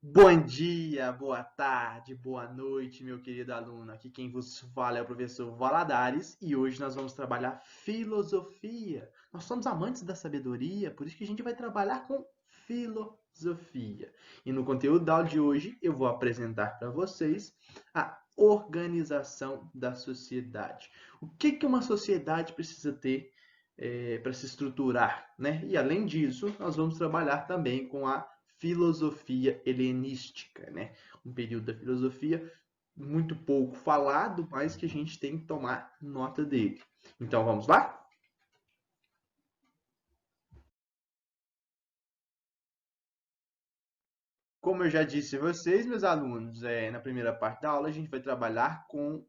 Bom dia, boa tarde, boa noite, meu querido aluno. Aqui quem vos fala é o professor Valadares e hoje nós vamos trabalhar filosofia. Nós somos amantes da sabedoria, por isso que a gente vai trabalhar com filosofia. E no conteúdo da aula de hoje eu vou apresentar para vocês a organização da sociedade. O que uma sociedade precisa ter para se estruturar, né? E além disso, nós vamos trabalhar também com a filosofia helenística, né? Um período da filosofia muito pouco falado, mas que a gente tem que tomar nota dele. Então vamos lá? Como eu já disse a vocês, meus alunos, na primeira parte da aula a gente vai trabalhar com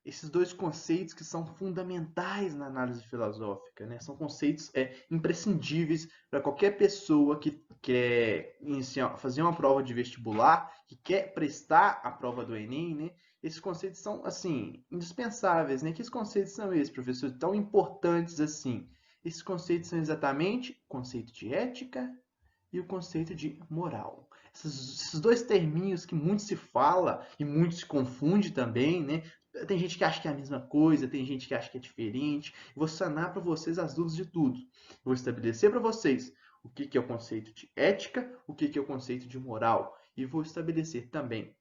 esses dois conceitos que são fundamentais na análise filosófica, né? São conceitos imprescindíveis para qualquer pessoa que quer iniciar, fazer uma prova de vestibular, que quer prestar a prova do Enem, né? Esses conceitos são, assim, indispensáveis, né? Que conceitos são esses, professor? Tão importantes assim? Esses conceitos são exatamente o conceito de ética e o conceito de moral. Esses dois terminhos que muito se fala e muito se confunde também, né? Tem gente que acha que é a mesma coisa, tem gente que acha que é diferente. Eu vou sanar para vocês as dúvidas de tudo. Eu vou estabelecer para vocês o que é o conceito de ética, o que é o conceito de moral. E vou estabelecer também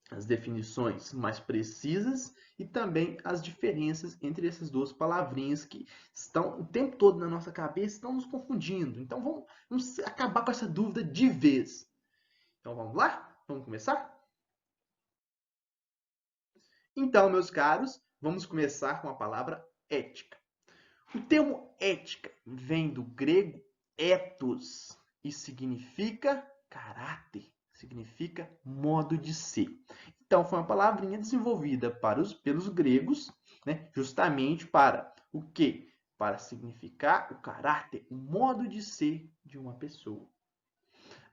as definições mais precisas e também as diferenças entre essas duas palavrinhas que estão o tempo todo na nossa cabeça, estão nos confundindo. Então vamos acabar com essa dúvida de vez. Então vamos lá? Vamos começar? Então, meus caros, vamos começar com a palavra ética. O termo ética vem do grego ethos e significa caráter, significa modo de ser. Então, foi uma palavrinha desenvolvida pelos gregos, né, justamente para o quê? Para significar o caráter, o modo de ser de uma pessoa.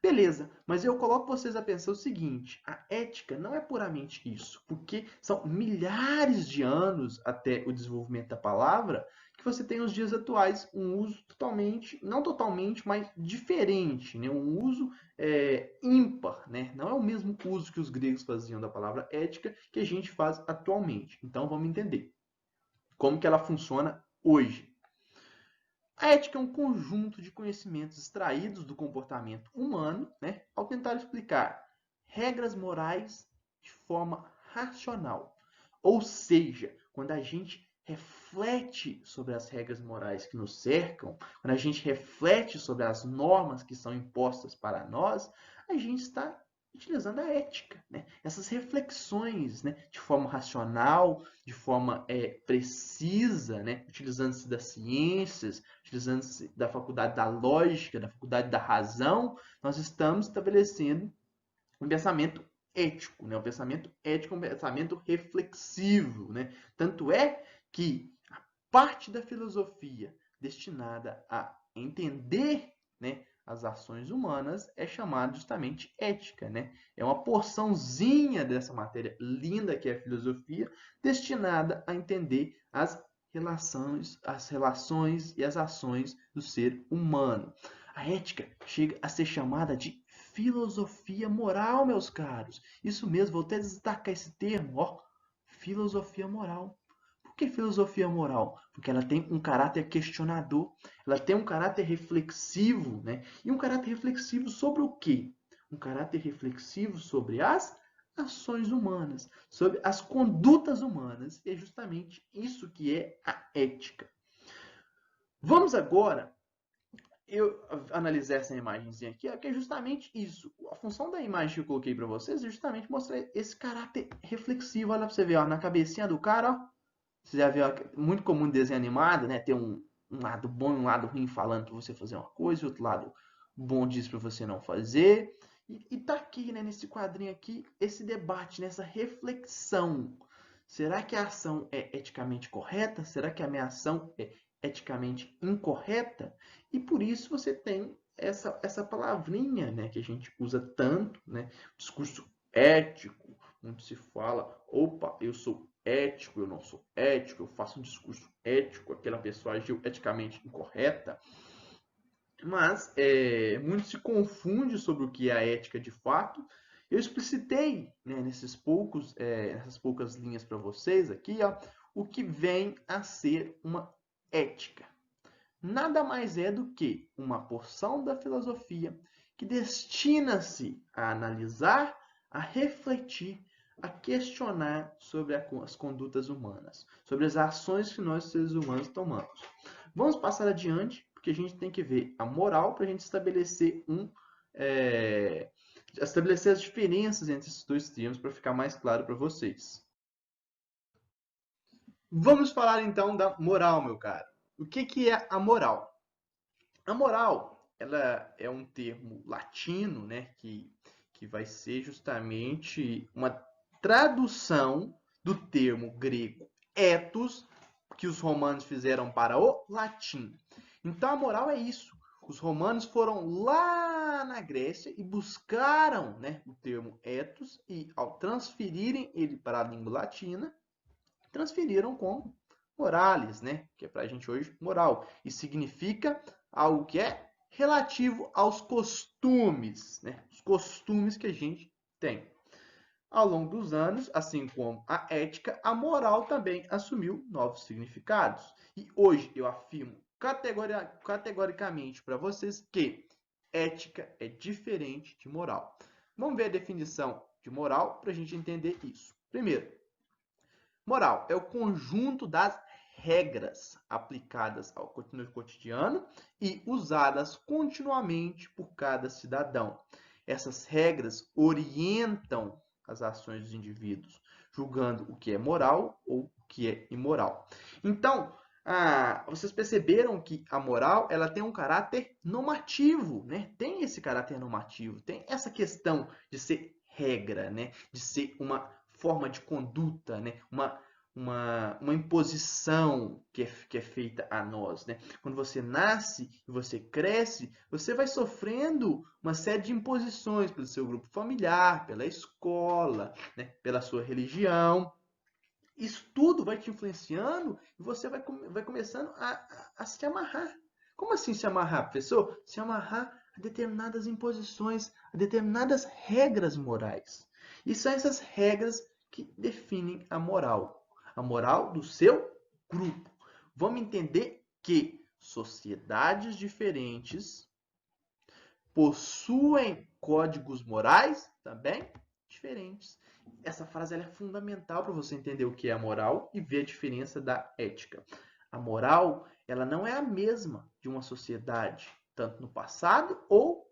Beleza, mas eu coloco vocês a pensar o seguinte: a ética não é puramente isso, porque são milhares de anos até o desenvolvimento da palavra que você tem nos dias atuais um uso totalmente, não totalmente, mas diferente, né? Um uso ímpar, né? Não é o mesmo uso que os gregos faziam da palavra ética que a gente faz atualmente. Então vamos entender como que ela funciona hoje. A ética é um conjunto de conhecimentos extraídos do comportamento humano, né, ao tentar explicar regras morais de forma racional. Ou seja, quando a gente reflete sobre as regras morais que nos cercam, quando a gente reflete sobre as normas que são impostas para nós, a gente está utilizando a ética, né? Essas reflexões, né, de forma racional, de forma precisa, né, utilizando-se das ciências, utilizando-se da faculdade da lógica, da faculdade da razão, nós estamos estabelecendo um pensamento ético, né? Um pensamento ético, um pensamento reflexivo, né? Tanto é que a parte da filosofia destinada a entender, né, as ações humanas é chamada justamente ética, né? É uma porçãozinha dessa matéria linda que é a filosofia, destinada a entender as relações e as ações do ser humano. A ética chega a ser chamada de filosofia moral, meus caros. Isso mesmo, vou até destacar esse termo, ó, filosofia moral. Por que filosofia moral? Porque ela tem um caráter questionador, ela tem um caráter reflexivo, né? E um caráter reflexivo sobre o quê? Um caráter reflexivo sobre as ações humanas, sobre as condutas humanas. E é justamente isso que é a ética. Vamos agora eu analisar essa imagenzinha aqui, que é justamente isso. A função da imagem que eu coloquei para vocês é justamente mostrar esse caráter reflexivo. Olha para você ver, ó, na cabecinha do cara, ó. Você já viu, muito comum em desenho animado, né? Ter um lado bom e um lado ruim falando para você fazer uma coisa, e outro lado bom diz para você não fazer. E tá aqui, né, nesse quadrinho aqui, esse debate, nessa reflexão. Será que a ação é eticamente correta? Será que a minha ação é eticamente incorreta? E por isso você tem essa palavrinha, né, que a gente usa tanto, né? Discurso ético, onde se fala, opa, eu sou ético, eu não sou ético, eu faço um discurso ético, aquela pessoa agiu eticamente incorreta. Mas muito se confunde sobre o que é a ética de fato, Eu explicitei, né, nessas poucas linhas para vocês aqui, ó, o que vem a ser uma ética. Nada mais é do que uma porção da filosofia que destina-se a analisar, a refletir, a questionar sobre as condutas humanas, sobre as ações que nós, seres humanos, tomamos. Vamos passar adiante, porque a gente tem que ver a moral para a gente estabelecer as diferenças entre esses dois termos para ficar mais claro para vocês. Vamos falar então da moral, meu caro. O que é a moral? A moral, ela é um termo latino, né, que vai ser justamente uma tradução do termo grego ethos, que os romanos fizeram para o latim. Então a moral é isso. Os romanos foram lá na Grécia e buscaram, né, o termo ethos e, ao transferirem ele para a língua latina, transferiram como morales, né? Que é para a gente hoje moral. E significa algo que é relativo aos costumes, né? Os costumes que a gente tem. Ao longo dos anos, assim como a ética, a moral também assumiu novos significados. E hoje eu afirmo categoricamente para vocês que ética é diferente de moral. Vamos ver a definição de moral para a gente entender isso. Primeiro, moral é o conjunto das regras aplicadas no cotidiano e usadas continuamente por cada cidadão. Essas regras orientam as ações dos indivíduos, julgando o que é moral ou o que é imoral. Então, vocês perceberam que a moral ela tem um caráter normativo, né? Tem esse caráter normativo, tem essa questão de ser regra, né? De ser uma forma de conduta, né? Uma imposição que é feita a nós, né? Quando você nasce e você cresce, você vai sofrendo uma série de imposições pelo seu grupo familiar, pela escola, né? Pela sua religião. Isso tudo vai te influenciando e você vai começando a se amarrar. Como assim se amarrar, professor? Se amarrar a determinadas imposições, a determinadas regras morais. E são essas regras que definem a moral do seu grupo. Vamos entender que sociedades diferentes possuem códigos morais também diferentes. Essa frase é fundamental para você entender o que é a moral e ver a diferença da ética. A moral, ela não é a mesma de uma sociedade, tanto no passado ou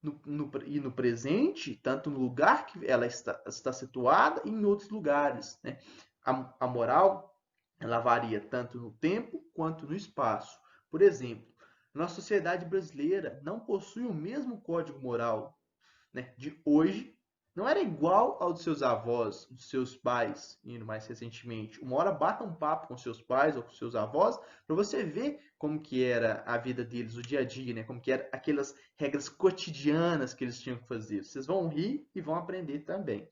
no presente, tanto no lugar que ela está situada e em outros lugares. Né? A moral, ela varia tanto no tempo quanto no espaço. Por exemplo, nossa sociedade brasileira não possui o mesmo código moral, né, de hoje, não era igual ao dos seus avós, dos seus pais, indo mais recentemente. Uma hora bata um papo com seus pais ou com seus avós para você ver como que era a vida deles, o dia a dia, né? Como que eram aquelas regras cotidianas que eles tinham que fazer. Vocês vão rir e vão aprender também.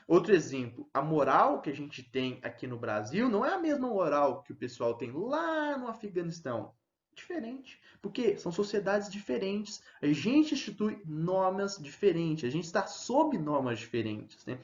Outro exemplo, a moral que a gente tem aqui no Brasil não é a mesma moral que o pessoal tem lá no Afeganistão. Diferente, porque são sociedades diferentes. A gente institui normas diferentes, a gente está sob normas diferentes. Né?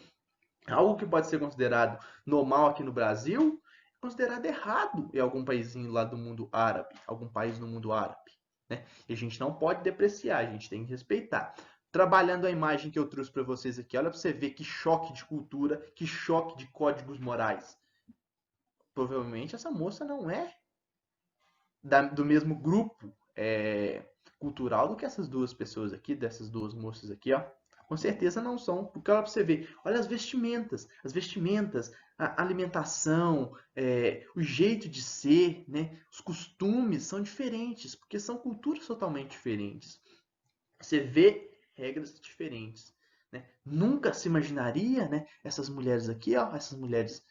Algo que pode ser considerado normal aqui no Brasil é considerado errado em algum paísinho lá do mundo árabe, algum país no mundo árabe. Né? E a gente não pode depreciar, a gente tem que respeitar. Trabalhando a imagem que eu trouxe para vocês aqui, olha para você ver que choque de cultura, que choque de códigos morais. Provavelmente essa moça não é do mesmo grupo cultural do que essas duas pessoas aqui, dessas duas moças aqui, ó. Com certeza não são, porque olha para você ver, olha as vestimentas, a alimentação, o jeito de ser, né? Os costumes são diferentes, porque são culturas totalmente diferentes. Você vê regras diferentes, né? Nunca se imaginaria, né? Essas mulheres aqui, ó, essas mulheres,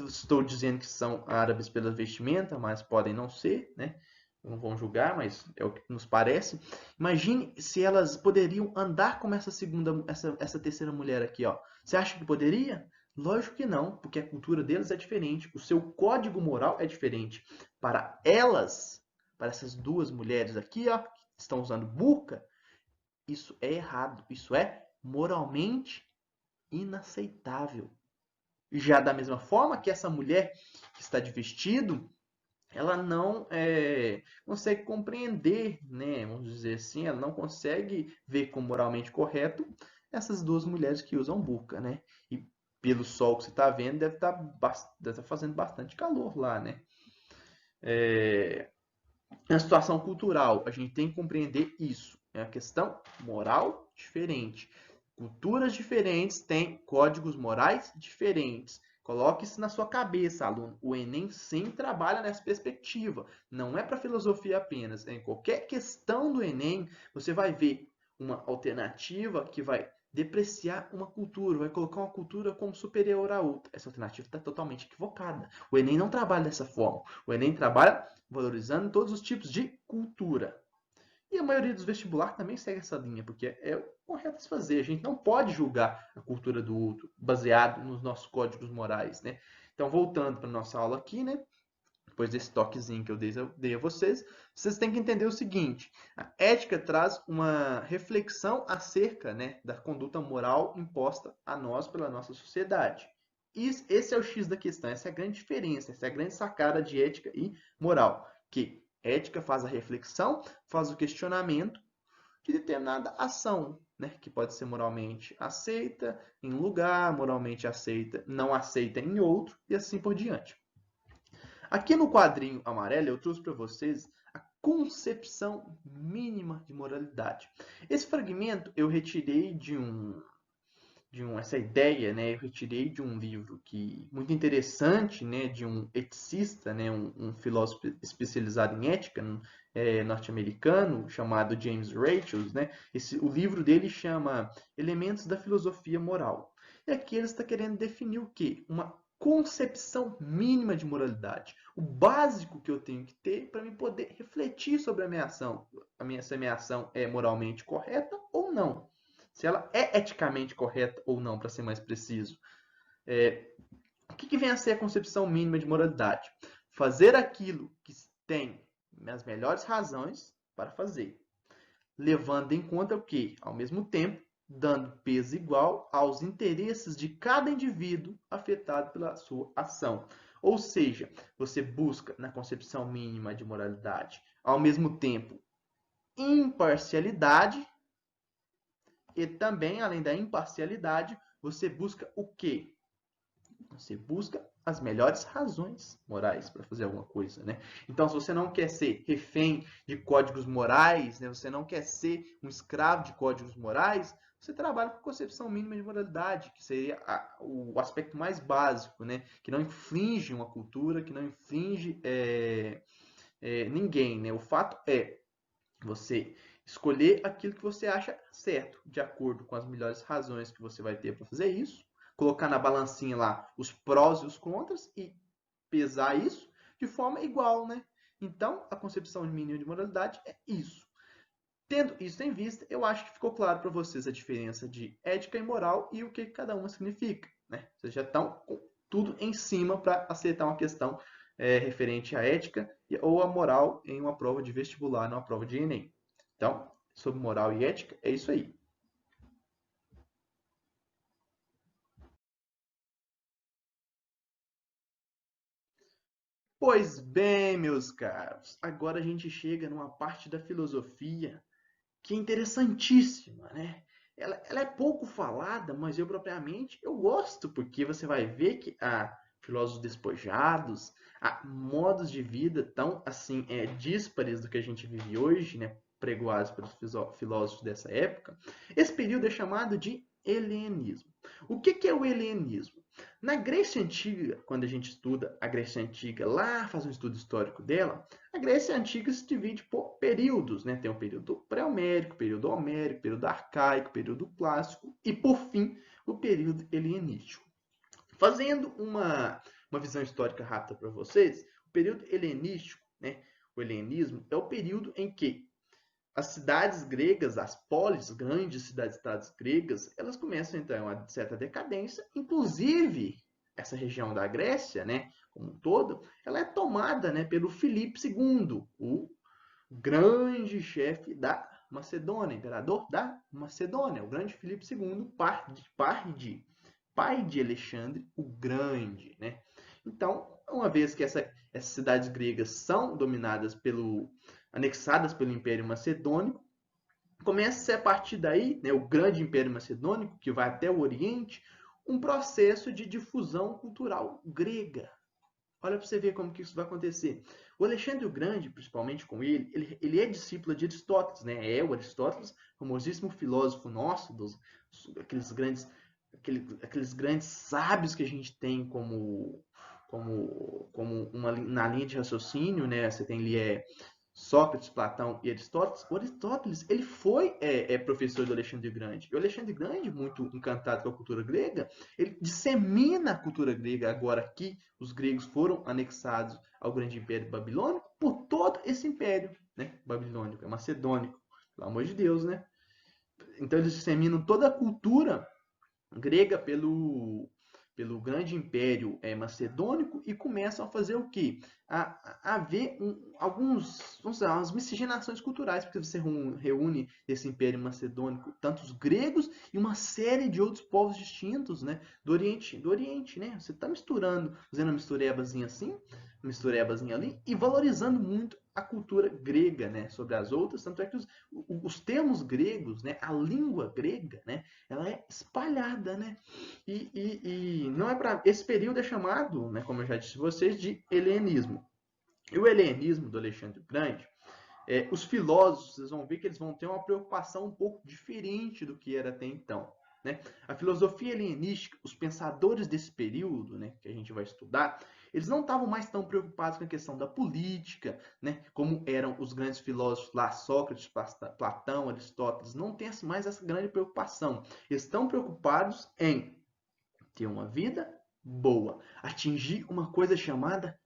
estou dizendo que são árabes pela vestimenta, mas podem não ser, né? Não vão julgar, mas é o que nos parece. Imagine se elas poderiam andar como essa terceira mulher aqui, ó. Você acha que poderia? Lógico que não, porque a cultura deles é diferente, o seu código moral é diferente. Para elas, para essas duas mulheres aqui, ó, que estão usando burca, Isso é errado, isso é moralmente inaceitável. Já da mesma forma que essa mulher que está de vestido, ela não consegue compreender, né? Vamos dizer assim, ela não consegue ver como moralmente correto essas duas mulheres que usam burca, né? E pelo sol que você está vendo, deve estar fazendo bastante calor lá, né? Na situação cultural, a gente tem que compreender isso. É uma questão moral diferente. Culturas diferentes têm códigos morais diferentes. Coloque isso na sua cabeça, aluno. O Enem sempre trabalha nessa perspectiva. Não é para filosofia apenas. Em qualquer questão do Enem, você vai ver uma alternativa que vai depreciar uma cultura, vai colocar uma cultura como superior à outra. Essa alternativa está totalmente equivocada. O Enem não trabalha dessa forma. O Enem trabalha valorizando todos os tipos de cultura. E a maioria dos vestibulares também segue essa linha, porque é o correto se fazer. A gente não pode julgar a cultura do outro baseado nos nossos códigos morais, né? Então, voltando para a nossa aula aqui, né? Depois desse toquezinho que eu dei a vocês, vocês têm que entender o seguinte: a ética traz uma reflexão acerca, né, da conduta moral imposta a nós pela nossa sociedade. Esse é o X da questão, essa é a grande diferença, essa é a grande sacada de ética e moral. Que ética faz a reflexão, faz o questionamento de determinada ação, né, que pode ser moralmente aceita em um lugar, moralmente aceita, não aceita em outro, e assim por diante. Aqui no quadrinho amarelo eu trouxe para vocês a concepção mínima de moralidade. Esse fragmento eu retirei essa ideia, né? Eu retirei de um livro que muito interessante, né? De um eticista, né? Um filósofo especializado em ética, norte-americano chamado James Rachels, né? O livro dele chama Elementos da Filosofia Moral. E aqui ele está querendo definir o quê? Uma concepção mínima de moralidade. O básico que eu tenho que ter para me poder refletir sobre a minha ação. Se a minha ação é moralmente correta ou não. Se ela é eticamente correta ou não, para ser mais preciso. O que vem a ser a concepção mínima de moralidade? Fazer aquilo que tem as melhores razões para fazer, levando em conta o que? Ao mesmo tempo, dando peso igual aos interesses de cada indivíduo afetado pela sua ação. Ou seja, você busca na concepção mínima de moralidade, ao mesmo tempo, imparcialidade e também, além da imparcialidade, você busca o quê? Você busca as melhores razões morais para fazer alguma coisa, né? Então, se você não quer ser refém de códigos morais, né? Você não quer ser um escravo de códigos morais, você trabalha com concepção mínima de moralidade, que seria o aspecto mais básico, né? Que não infringe uma cultura, que não infringe ninguém, né? O fato é você escolher aquilo que você acha certo, de acordo com as melhores razões que você vai ter para fazer isso, colocar na balancinha lá os prós e os contras e pesar isso de forma igual, né? Então, a concepção de mínimo de moralidade é isso. Tendo isso em vista, eu acho que ficou claro para vocês a diferença de ética e moral e o que cada uma significa, né? Vocês já estão com tudo em cima para aceitar uma questão referente à ética ou à moral em uma prova de vestibular, numa prova de Enem. Então, sobre moral e ética, é isso aí. Pois bem, meus caros, agora a gente chega numa parte da filosofia que é interessantíssima, né? Ela é pouco falada, mas eu propriamente eu gosto, porque você vai ver que há filósofos despojados, há modos de vida tão assim díspares do que a gente vive hoje, né? Pregoados pelos filósofos dessa época. Esse período é chamado de helenismo. O que é o helenismo? Na Grécia Antiga, quando a gente estuda a Grécia Antiga, lá faz um estudo histórico dela, a Grécia Antiga se divide por períodos, né? Tem o período pré-homérico, período homérico, período arcaico, período clássico e, por fim, o período helenístico. Fazendo uma visão histórica rápida para vocês, o período helenístico, né? O helenismo é o período em que as cidades gregas, as polis, grandes cidades-estados gregas, elas começam então uma certa decadência, inclusive essa região da Grécia, né, como um todo, ela é tomada, né, pelo Filipe II, o grande chefe da Macedônia, imperador da Macedônia, o grande Filipe II, pai de Alexandre o Grande, né? Então, uma vez que essas cidades gregas são anexadas pelo Império Macedônico, começa a ser a partir daí, né, o grande Império Macedônico, que vai até o Oriente, um processo de difusão cultural grega. Olha para você ver como que isso vai acontecer. O Alexandre o Grande, principalmente com ele é discípulo de Aristóteles, né? É o Aristóteles, famosíssimo filósofo nosso, aqueles grandes sábios que a gente tem na linha de raciocínio, né? Você tem ali Sócrates, Platão e Aristóteles. O Aristóteles ele foi professor do Alexandre o Grande. E o Alexandre o Grande, muito encantado com a cultura grega, ele dissemina a cultura grega agora que os gregos foram anexados ao grande império babilônico por todo esse império, né? Babilônico, macedônico, pelo amor de Deus, né? Então eles disseminam toda a cultura grega pelo grande império macedônico e começam a fazer o quê? A ver umas miscigenações culturais, porque você reúne esse império macedônico, tantos gregos e uma série de outros povos distintos, né? Do Oriente, né? Você está misturando, fazendo uma misturebazinha assim, uma misturebazinha ali, e valorizando muito a cultura grega, né? Sobre as outras, tanto é que os termos gregos, né? A língua grega, né? Ela é espalhada, né? E não é para esse período é chamado, né, como eu já disse a vocês, de helenismo. E o helenismo do Alexandre o Grande, os filósofos, vocês vão ver que eles vão ter uma preocupação um pouco diferente do que era até então. Né? A filosofia helenística, os pensadores desse período, né, que a gente vai estudar, eles não estavam mais tão preocupados com a questão da política, né, como eram os grandes filósofos lá, Sócrates, Platão, Aristóteles, não tem mais essa grande preocupação. Eles estão preocupados em ter uma vida boa, atingir uma coisa chamada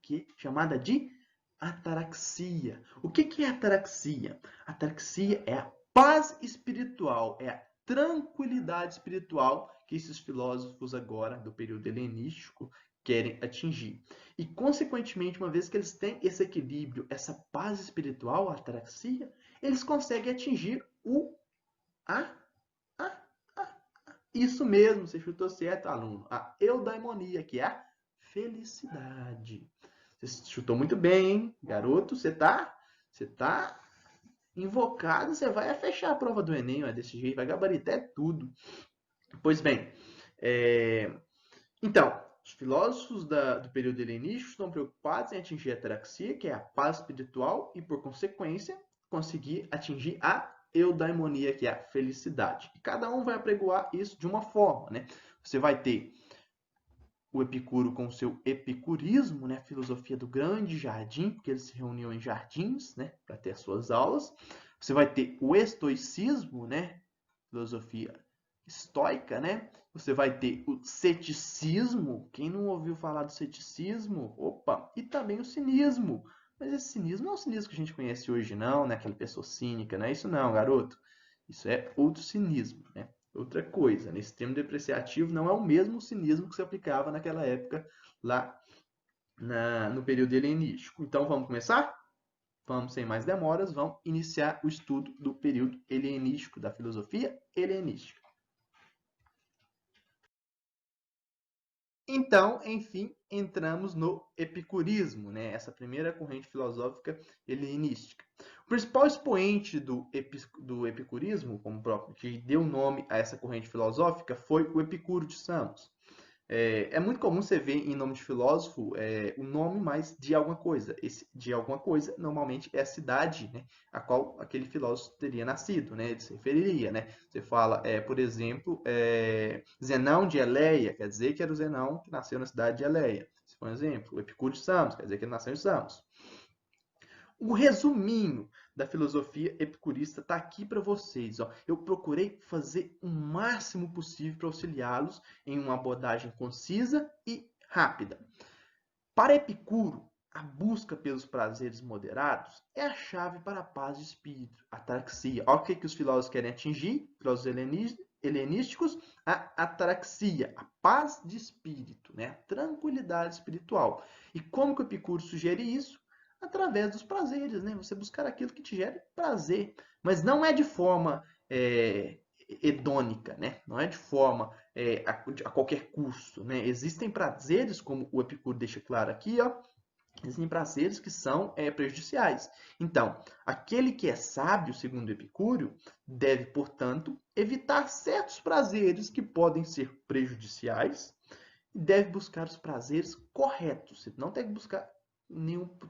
de ataraxia. O que é ataraxia? Ataraxia é a paz espiritual, é a tranquilidade espiritual que esses filósofos agora do período helenístico querem atingir. E, consequentemente, uma vez que eles têm esse equilíbrio, essa paz espiritual, a ataraxia, eles conseguem atingir a isso mesmo, você chutou certo, aluno. A eudaimonia, que é a felicidade. Você chutou muito bem, hein? Garoto, você tá invocado, você vai fechar a prova do Enem, desse jeito, vai gabaritar tudo. Pois bem, então, os filósofos do período helenístico estão preocupados em atingir a ataraxia, que é a paz espiritual, e, por consequência, conseguir atingir a eudaimonia, que é a felicidade. E cada um vai apregoar isso de uma forma, né? Você vai ter o Epicuro com o seu epicurismo, né? Filosofia do grande jardim, porque eles se reuniam em jardins, né? Para ter as suas aulas. Você vai ter o estoicismo, né? Filosofia estoica, né? Você vai ter o ceticismo. Quem não ouviu falar do ceticismo? Opa! E também o cinismo. Mas esse cinismo não é o cinismo que a gente conhece hoje, não, né? Aquela pessoa cínica, não é isso não, garoto. Isso é outro cinismo, né? Outra coisa, nesse termo depreciativo não é o mesmo cinismo que se aplicava naquela época lá no período helenístico. Então vamos começar? Vamos, sem mais demoras, vamos iniciar o estudo do período helenístico, da filosofia helenística. Então, enfim, entramos no epicurismo, né? Essa primeira corrente filosófica helenística. O principal expoente do epicurismo, como próprio que deu nome a essa corrente filosófica, foi o Epicuro de Samos. É muito comum você ver em nome de filósofo o nome mais de alguma coisa. Esse de alguma coisa, normalmente, é a cidade, né, a qual aquele filósofo teria nascido, né, ele se referiria. Né? Você fala, por exemplo, Zenão de Eleia, quer dizer que era o Zenão que nasceu na cidade de Eleia. Esse foi um exemplo. O Epicuro de Samos, quer dizer que ele nasceu em Samos. O resuminho da filosofia epicurista está aqui para vocês. Ó. Eu procurei fazer o máximo possível para auxiliá-los em uma abordagem concisa e rápida. Para Epicuro, a busca pelos prazeres moderados é a chave para a paz de espírito, a ataraxia. Olha o que os filósofos querem atingir, filósofos helenísticos, a ataraxia, a paz de espírito, né? A tranquilidade espiritual. E como que o Epicuro sugere isso? Através dos prazeres, né? Você buscar aquilo que te gere prazer. Mas não é de forma hedônica, né? Não é de forma a qualquer custo, né? Existem prazeres, como o Epicuro deixa claro aqui, ó, existem prazeres que são prejudiciais. Então, aquele que é sábio, segundo Epicúrio, deve, portanto, evitar certos prazeres que podem ser prejudiciais e deve buscar os prazeres corretos. Você não tem que buscar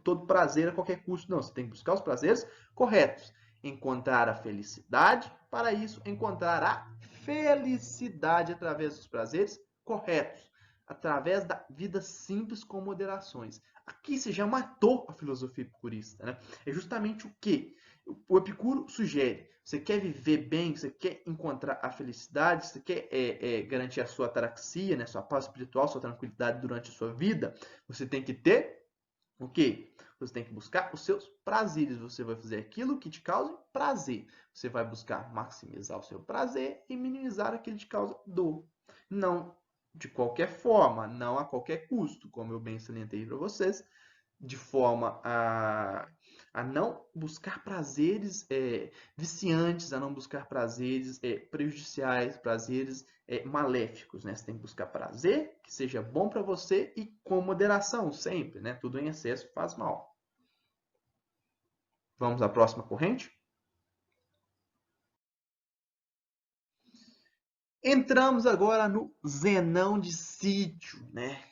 todo prazer a qualquer custo, não. Você tem que buscar os prazeres corretos. Encontrar a felicidade, para isso, encontrar a felicidade através dos prazeres corretos, através da vida simples com moderações. Aqui você já matou a filosofia epicurista, né? É justamente o que o Epicuro sugere. Você quer viver bem, você quer encontrar a felicidade, você quer garantir a sua ataraxia, né, sua paz espiritual, sua tranquilidade durante a sua vida, você tem que ter o quê? Você tem que buscar os seus prazeres. Você vai fazer aquilo que te cause prazer. Você vai buscar maximizar o seu prazer e minimizar aquilo que te causa dor. Não de qualquer forma, não a qualquer custo, como eu bem salientei para vocês, de forma a não buscar prazeres viciantes, a não buscar prazeres prejudiciais, prazeres maléficos, né? Você tem que buscar prazer que seja bom para você e com moderação sempre, né? Tudo em excesso faz mal. Vamos à próxima corrente? Entramos agora no Zenão de Sítio, né?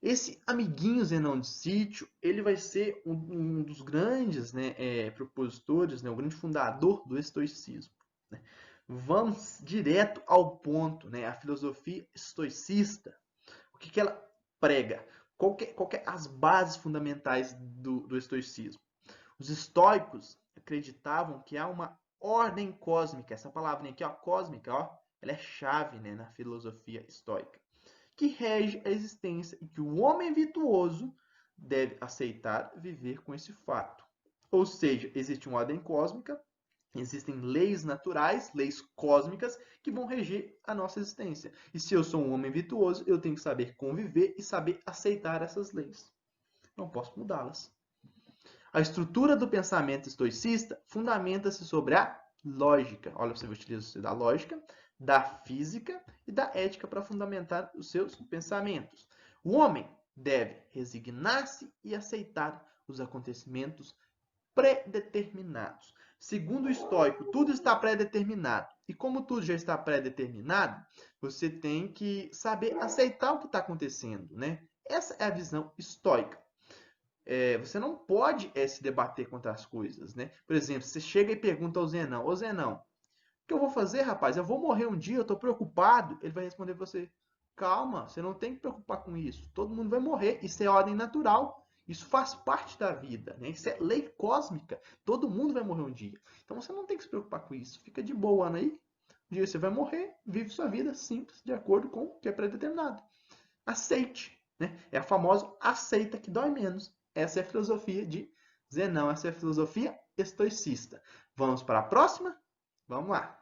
Esse amiguinho Zenão de Sítio, ele vai ser um dos grandes, né, propositores, né, o grande fundador do estoicismo, né? Vamos direto ao ponto, né? A filosofia estoicista, o que ela prega? Qual que é as bases fundamentais do estoicismo? Os estoicos acreditavam que há uma ordem cósmica, essa palavra aqui, ó, cósmica, ó, ela é chave, né, na filosofia estoica, que rege a existência e que o homem virtuoso deve aceitar viver com esse fato. Ou seja, existe uma ordem cósmica, existem leis naturais, leis cósmicas, que vão reger a nossa existência. E se eu sou um homem virtuoso, eu tenho que saber conviver e saber aceitar essas leis. Não posso mudá-las. A estrutura do pensamento estoicista fundamenta-se sobre a lógica. Olha, você utiliza da lógica, da física e da ética para fundamentar os seus pensamentos. O homem deve resignar-se e aceitar os acontecimentos predeterminados. Segundo o estoico, tudo está predeterminado. E como tudo já está predeterminado, você tem que saber aceitar o que está acontecendo, né? Essa é a visão estoica. Você não pode se debater contra as coisas, né? Por exemplo, você chega e pergunta ao Zenão, ô Zenão, o que eu vou fazer, rapaz? Eu vou morrer um dia, eu estou preocupado. Ele vai responder para você, calma, você não tem que preocupar com isso. Todo mundo vai morrer, isso é ordem natural. Isso faz parte da vida, né? Isso é lei cósmica. Todo mundo vai morrer um dia. Então você não tem que se preocupar com isso. Fica de boa aí. Um dia você vai morrer, vive sua vida simples, de acordo com o que é predeterminado. Aceite, né? É a famosa aceita que dói menos. Essa é a filosofia de Zenão, essa é a filosofia estoicista. Vamos para a próxima? Vamos lá.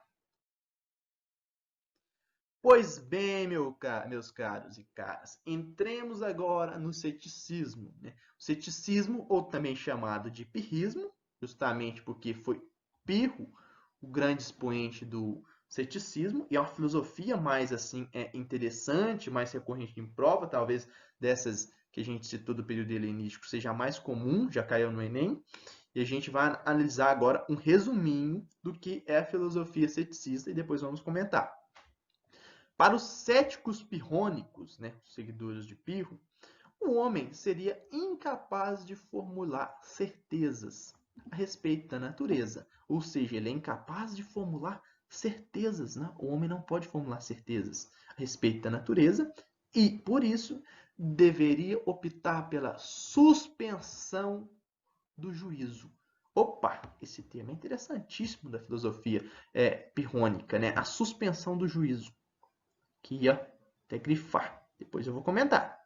Pois bem, meus caros e caras, entremos agora no ceticismo, né? O ceticismo, ou também chamado de pirrismo, justamente porque foi Pirro o grande expoente do ceticismo, e é uma filosofia mais assim interessante, mais recorrente em prova, talvez dessas que a gente citou do período helenístico seja a mais comum, já caiu no Enem, e a gente vai analisar agora um resuminho do que é a filosofia ceticista e depois vamos comentar. Para os céticos pirrônicos, né, os seguidores de Pirro, o homem seria incapaz de formular certezas a respeito da natureza. Ou seja, ele é incapaz de formular certezas. Né? O homem não pode formular certezas a respeito da natureza e, por isso, deveria optar pela suspensão do juízo. Opa, esse tema é interessantíssimo da filosofia pirrônica, né? A suspensão do juízo, que ia até grifar. Depois eu vou comentar.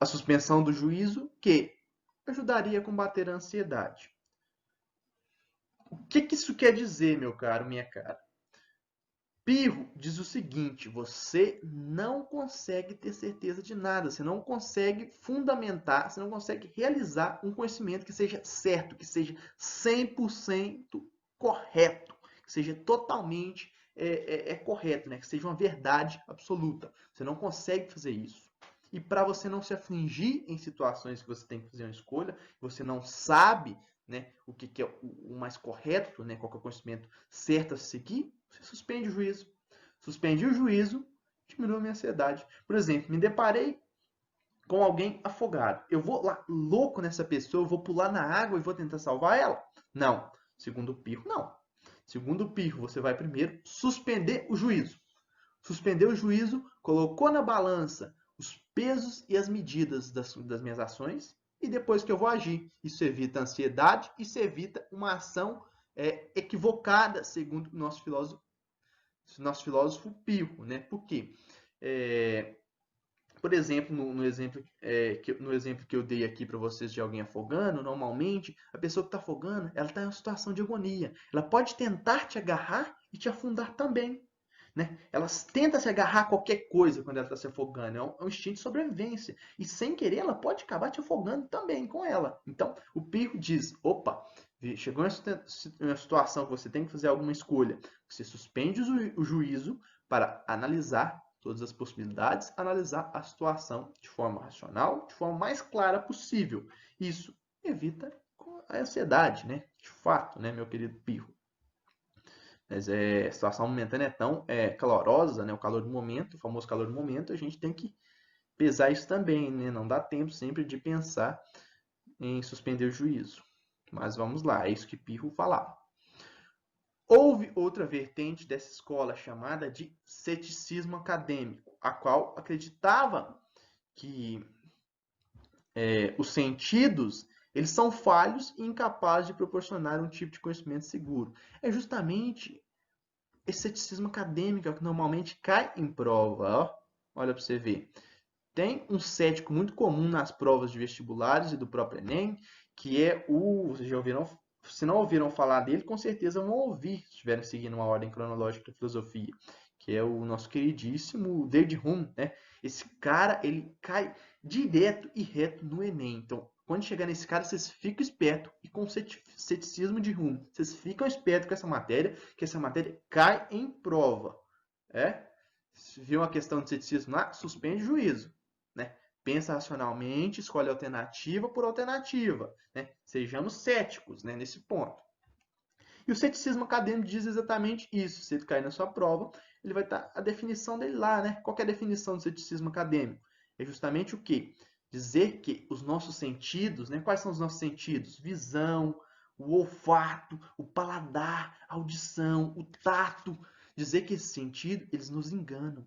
A suspensão do juízo que ajudaria a combater a ansiedade. O que isso quer dizer, meu caro, minha cara? Pirro diz o seguinte: você não consegue ter certeza de nada, você não consegue fundamentar, você não consegue realizar um conhecimento que seja certo, que seja 100% correto, que seja totalmente correto, né? Que seja uma verdade absoluta. Você não consegue fazer isso. E para você não se afligir em situações que você tem que fazer uma escolha, você não sabe, né, o que é o mais correto, né, qual é o conhecimento certo a seguir, você suspende o juízo. Suspendi o juízo, diminui a minha ansiedade. Por exemplo, me deparei com alguém afogado. Eu vou lá louco nessa pessoa, eu vou pular na água e vou tentar salvar ela? Não. Segundo o Pirro, não. Segundo o Pirro, você vai primeiro suspender o juízo. Suspendeu o juízo, colocou na balança os pesos e as medidas das minhas ações e depois que eu vou agir. Isso evita ansiedade, isso evita uma ação equivocada, segundo o nosso filósofo Pirro, né? Por quê? Por exemplo, no exemplo que eu dei aqui para vocês de alguém afogando, normalmente a pessoa que está afogando, ela está em uma situação de agonia. Ela pode tentar te agarrar e te afundar também. Né? Ela tenta se agarrar a qualquer coisa quando ela está se afogando. É um instinto de sobrevivência. E sem querer, ela pode acabar te afogando também com ela. Então, o Pirro diz: opa, chegou em uma situação que você tem que fazer alguma escolha. Você suspende o juízo para analisar todas as possibilidades, analisar a situação de forma racional, de forma mais clara possível. Isso evita a ansiedade, né? De fato, né, meu querido Pirro? Mas a situação momentânea é tão calorosa, né? O calor do momento, o famoso calor do momento, a gente tem que pesar isso também, né? Não dá tempo sempre de pensar em suspender o juízo. Mas vamos lá, é isso que Pirro falava. Houve outra vertente dessa escola chamada de ceticismo acadêmico, a qual acreditava que os sentidos eles são falhos e incapazes de proporcionar um tipo de conhecimento seguro. É justamente esse ceticismo acadêmico que normalmente cai em prova. Ó. Olha para você ver. Tem um cético muito comum nas provas de vestibulares e do próprio Enem, que é vocês já ouviram, se não ouviram falar dele, com certeza vão ouvir, se estiverem seguindo uma ordem cronológica da filosofia, que é o nosso queridíssimo David Hume, né? Esse cara, ele cai direto e reto no Enem. Então, quando chegar nesse cara, vocês ficam espertos e com o ceticismo de Hume. Vocês ficam espertos com essa matéria, que essa matéria cai em prova. Se viu uma questão de ceticismo lá, suspende o juízo. Né? Pensa racionalmente, escolhe alternativa por alternativa. Né? Sejamos céticos, né, nesse ponto. E o ceticismo acadêmico diz exatamente isso. Se ele cair na sua prova, ele vai estar a definição dele lá. Né? Qual é a definição do ceticismo acadêmico? É justamente o quê? Dizer que os nossos sentidos, né? Quais são os nossos sentidos? Visão, o olfato, o paladar, a audição, o tato. Dizer que esse sentido, eles nos enganam.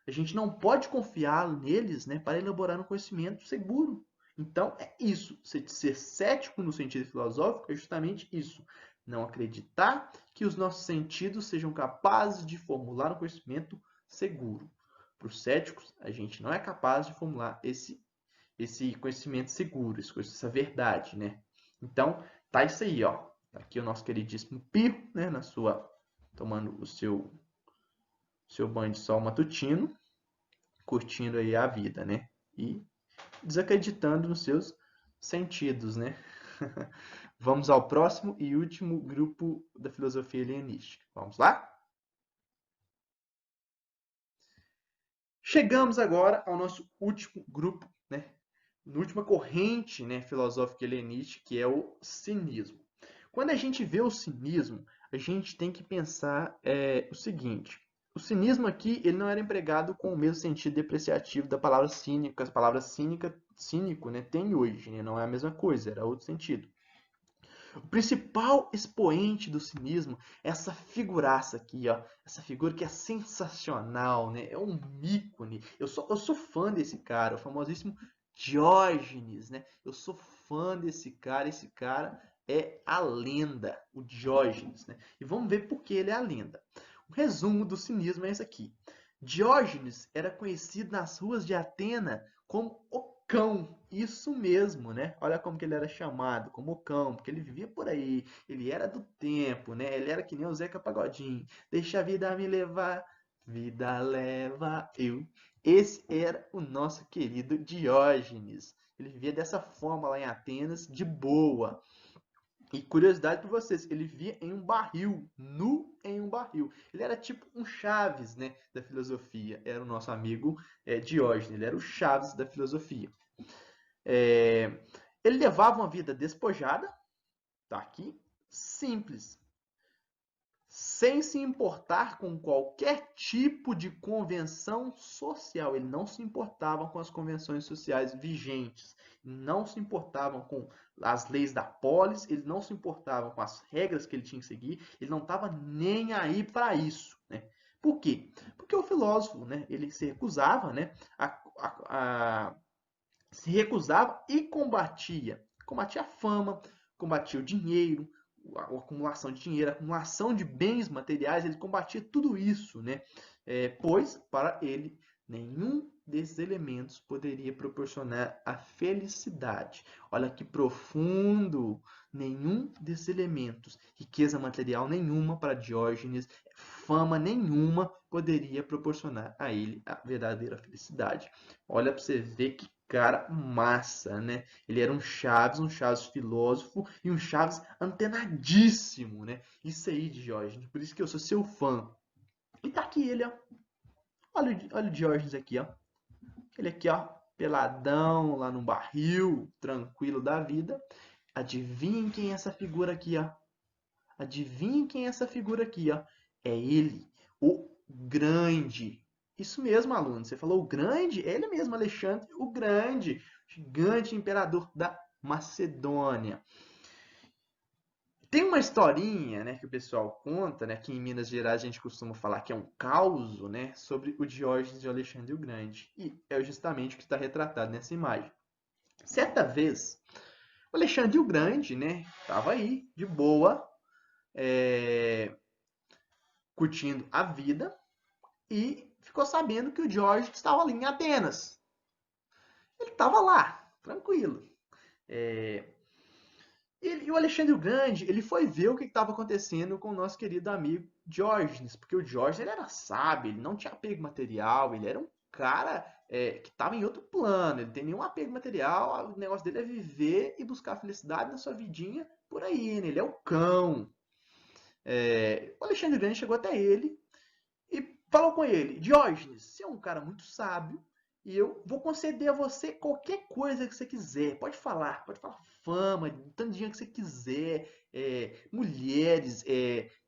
A gente não pode confiar neles, né, para elaborar um conhecimento seguro. Então, é isso. Ser cético no sentido filosófico é justamente isso. Não acreditar que os nossos sentidos sejam capazes de formular um conhecimento seguro. Para os céticos, a gente não é capaz de formular esse conhecimento seguro, essa verdade, né? Então, tá isso aí, ó. Aqui o nosso queridíssimo Pirro, né, tomando o seu banho de sol matutino, curtindo aí a vida, né? E desacreditando nos seus sentidos, né? Vamos ao próximo e último grupo da filosofia helenística. Vamos lá? Chegamos agora ao nosso último grupo, né? Na última corrente, né, filosófica helenística, que é o cinismo. Quando a gente vê o cinismo, a gente tem que pensar o seguinte. O cinismo aqui ele não era empregado com o mesmo sentido depreciativo da palavra cínico. As palavras cínico, né, tem hoje, né, não é a mesma coisa, era outro sentido. O principal expoente do cinismo é essa figuraça aqui, ó. Essa figura que é sensacional, né? É um ícone. Eu sou fã desse cara, o famosíssimo Diógenes, né? Eu sou fã desse cara. Esse cara é a lenda, o Diógenes, né? E vamos ver por que ele é a lenda. O resumo do cinismo é esse aqui. Diógenes era conhecido nas ruas de Atena como o cão. Isso mesmo, né? Olha como que ele era chamado, como o cão, porque ele vivia por aí, ele era do tempo, né? Ele era que nem o Zeca Pagodinho. Deixa a vida me levar, vida leva eu. Esse era o nosso querido Diógenes. Ele vivia dessa forma lá em Atenas, de boa. E curiosidade para vocês, ele vivia em um barril, nu em um barril. Ele era tipo um Chaves, né, da filosofia. Era o nosso amigo Diógenes, ele era o Chaves da filosofia. É, ele levava uma vida despojada, tá aqui, simples, sem se importar com qualquer tipo de convenção social. Ele não se importava com as convenções sociais vigentes, não se importava com as leis da polis, ele não se importava com as regras que ele tinha que seguir, ele não estava nem aí para isso, né? Por quê? Porque o filósofo, né, ele se recusava, né, se recusava e combatia. Combatia a fama, combatia o dinheiro, a acumulação de dinheiro, a acumulação de bens materiais, ele combatia tudo isso, né? Pois, para ele, nenhum desses elementos poderia proporcionar a felicidade. Olha que profundo! Nenhum desses elementos, riqueza material nenhuma para Diógenes, fama nenhuma poderia proporcionar a ele a verdadeira felicidade. Olha para você ver que cara massa, né? Ele era um Chaves filósofo e um Chaves antenadíssimo, né? Isso aí, Diógenes. Por isso que eu sou seu fã. E tá aqui ele, ó. Olha o Diógenes aqui, ó. Ele aqui, ó, peladão, lá no barril, tranquilo da vida. Adivinhem quem é essa figura aqui, ó. Adivinhem quem é essa figura aqui, ó. É ele, o grande. Isso mesmo, aluno. Você falou o grande? É ele mesmo, Alexandre o Grande, gigante imperador da Macedônia. Tem uma historinha, né, que o pessoal conta, né, que em Minas Gerais a gente costuma falar que é um caos, né, sobre o Diógenes de Alexandre o Grande. E é justamente o que está retratado nessa imagem. Certa vez, o Alexandre o Grande, né, estava aí, de boa, curtindo a vida, e ficou sabendo que o George estava ali em Atenas. Ele estava lá, tranquilo. E o Alexandre o Grande, ele foi ver o que estava acontecendo com o nosso querido amigo Diógenes, porque o Diógenes ele era sábio, ele não tinha apego material, ele era um cara que estava em outro plano, ele não tem nenhum apego material, o negócio dele é viver e buscar felicidade na sua vidinha por aí, né? Ele é o cão. O Alexandre o Grande chegou até ele e falou com ele: Diógenes, você é um cara muito sábio e eu vou conceder a você qualquer coisa que você quiser. Pode falar fama, tanto dinheiro que você quiser, mulheres,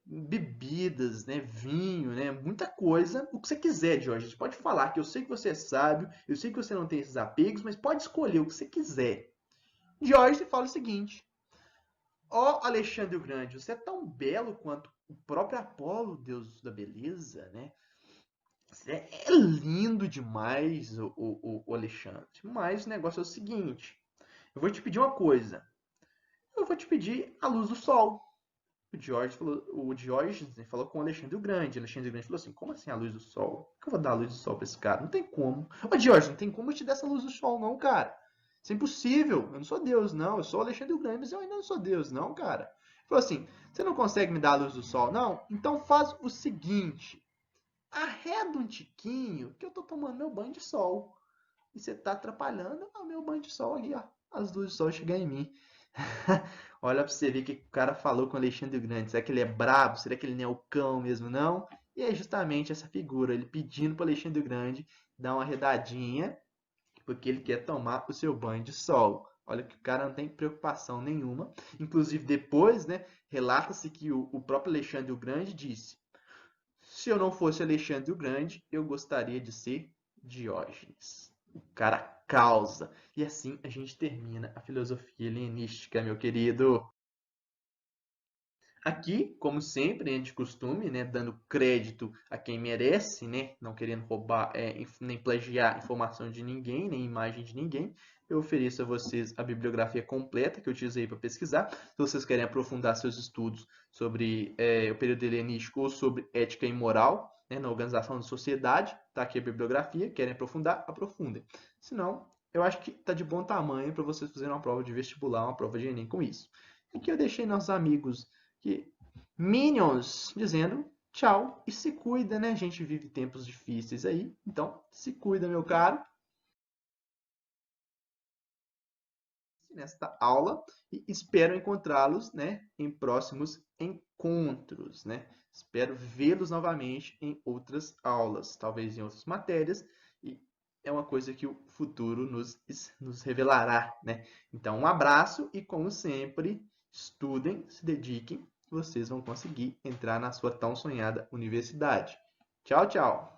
bebidas, né, vinho, né, muita coisa, o que você quiser, Diógenes. Pode falar que eu sei que você é sábio, eu sei que você não tem esses apegos, mas pode escolher o que você quiser. Diógenes fala o seguinte: ó Alexandre o Grande, você é tão belo quanto o próprio Apolo, deus da beleza, né? É lindo demais, o Alexandre. Mas o negócio é o seguinte: eu vou te pedir uma coisa. Eu vou te pedir a luz do sol. O Diógenes falou com o Alexandre o Grande. O Alexandre o Grande falou assim: como assim a luz do sol? Como que eu vou dar a luz do sol para esse cara? Não tem como. Ô Diógenes, não tem como eu te dar essa luz do sol, não, cara. Isso é impossível. Eu não sou Deus, não. Eu sou o Alexandre o Grande, mas eu ainda não sou Deus, não, cara. Ele falou assim: você não consegue me dar a luz do sol, não? Então faz o seguinte: arreda um tiquinho que eu tô tomando meu banho de sol. E você tá atrapalhando o meu banho de sol ali, ó. As luzes do sol chegam em mim. Olha pra você ver o que o cara falou com o Alexandre o Grande. Será que ele é brabo? Será que ele não é o cão mesmo, não? E é justamente essa figura, ele pedindo pro Alexandre o Grande dar uma arredadinha, porque ele quer tomar o seu banho de sol. Olha que o cara não tem preocupação nenhuma. Inclusive, depois, né, relata-se que o próprio Alexandre o Grande disse: se eu não fosse Alexandre o Grande, eu gostaria de ser Diógenes. O cara causa. E assim a gente termina a filosofia helenística, meu querido. Aqui, como sempre, né, de costume, né, dando crédito a quem merece, né, não querendo roubar nem plagiar informação de ninguém, nem imagem de ninguém, eu ofereço a vocês a bibliografia completa que eu utilizei para pesquisar. Se vocês querem aprofundar seus estudos sobre o período helenístico ou sobre ética e moral, né, na organização da sociedade, está aqui a bibliografia. Querem aprofundar? Aprofundem. Se não, eu acho que está de bom tamanho para vocês fazerem uma prova de vestibular, uma prova de Enem com isso. Aqui eu deixei nossos amigos que Minions dizendo tchau e se cuida, né? A gente vive tempos difíceis aí, então se cuida, meu caro. Nesta aula e espero encontrá-los, né, em próximos encontros, né? Espero vê-los novamente em outras aulas, talvez em outras matérias, e é uma coisa que o futuro nos revelará, né? Então, um abraço e, como sempre, estudem, se dediquem, vocês vão conseguir entrar na sua tão sonhada universidade. Tchau, tchau!